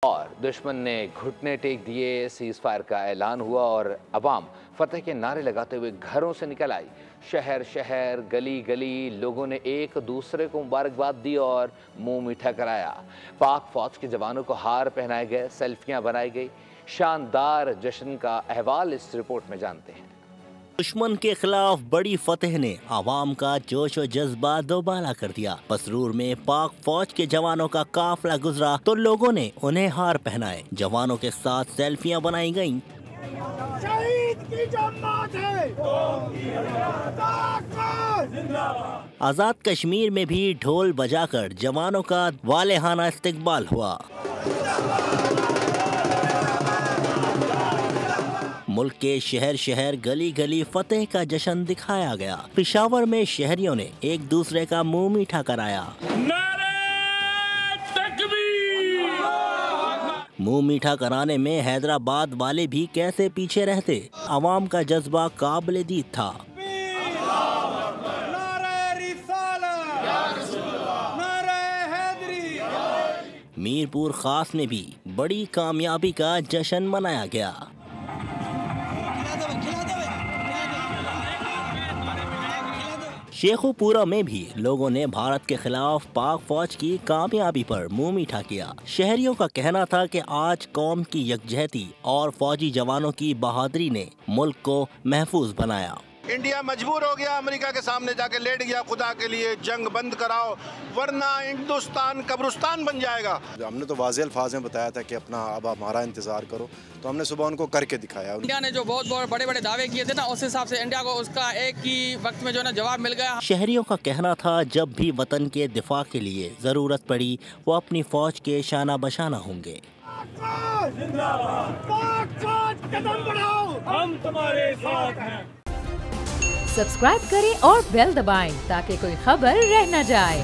और दुश्मन ने घुटने टेक दिए, सीज फायर का ऐलान हुआ और अवाम फतेह के नारे लगाते हुए घरों से निकल आई। शहर शहर, गली गली लोगों ने एक दूसरे को मुबारकबाद दी और मुंह मीठा कराया। पाक फौज के जवानों को हार पहनाए गए, सेल्फियां बनाई गई। शानदार जश्न का अहवाल इस रिपोर्ट में जानते हैं। दुश्मन के खिलाफ बड़ी फतेह ने आवाम का जोश और जज्बा दोबारा कर दिया। पसरूर में पाक फौज के जवानों का काफिला गुजरा तो लोगों ने उन्हें हार पहनाए। जवानों के साथ सेल्फियां बनाई गईं। शहीद की जमात है। आजाद कश्मीर में भी ढोल बजाकर जवानों का वालेहाना इस्तकबाल हुआ। मुल्क के शहर शहर, गली गली फतेह का जश्न दिखाया गया। पेशावर में शहरियों ने एक दूसरे का मुंह मीठा कराया। मुंह मीठा कराने में हैदराबाद वाले भी कैसे पीछे रहते। आवाम का जज्बा काबिल दीद था। मीरपुर खास में भी बड़ी कामयाबी का जश्न मनाया गया। शेखुपुरा में भी लोगों ने भारत के खिलाफ पाक फौज की कामयाबी पर मुंह मीठा किया। शहरियों का कहना था कि आज कौम की यकजहती और फौजी जवानों की बहादुरी ने मुल्क को महफूज बनाया। इंडिया मजबूर हो गया, अमेरिका के सामने जाके लेट गया। खुदा के लिए जंग बंद कराओ वरना हिंदुस्तान कब्रिस्तान बन जाएगा। हमने तो वाज़ेह अल्फाज में बताया था कि अपना अब हमारा इंतजार करो, तो हमने सुबह उनको करके दिखाया। इंडिया ने जो बहुत बड़े बड़े दावे किए थे ना, उस हिसाब से इंडिया को उसका एक ही वक्त में जो ना जवाब मिल गया। शहरियों का कहना था जब भी वतन के दिफा के लिए जरूरत पड़ी वो अपनी फौज के शाना बशाना होंगे। कदम बढ़ाओ, हम तुम्हारे साथ हैं। सब्सक्राइब करें और बेल दबाएं ताकि कोई खबर रह न जाए।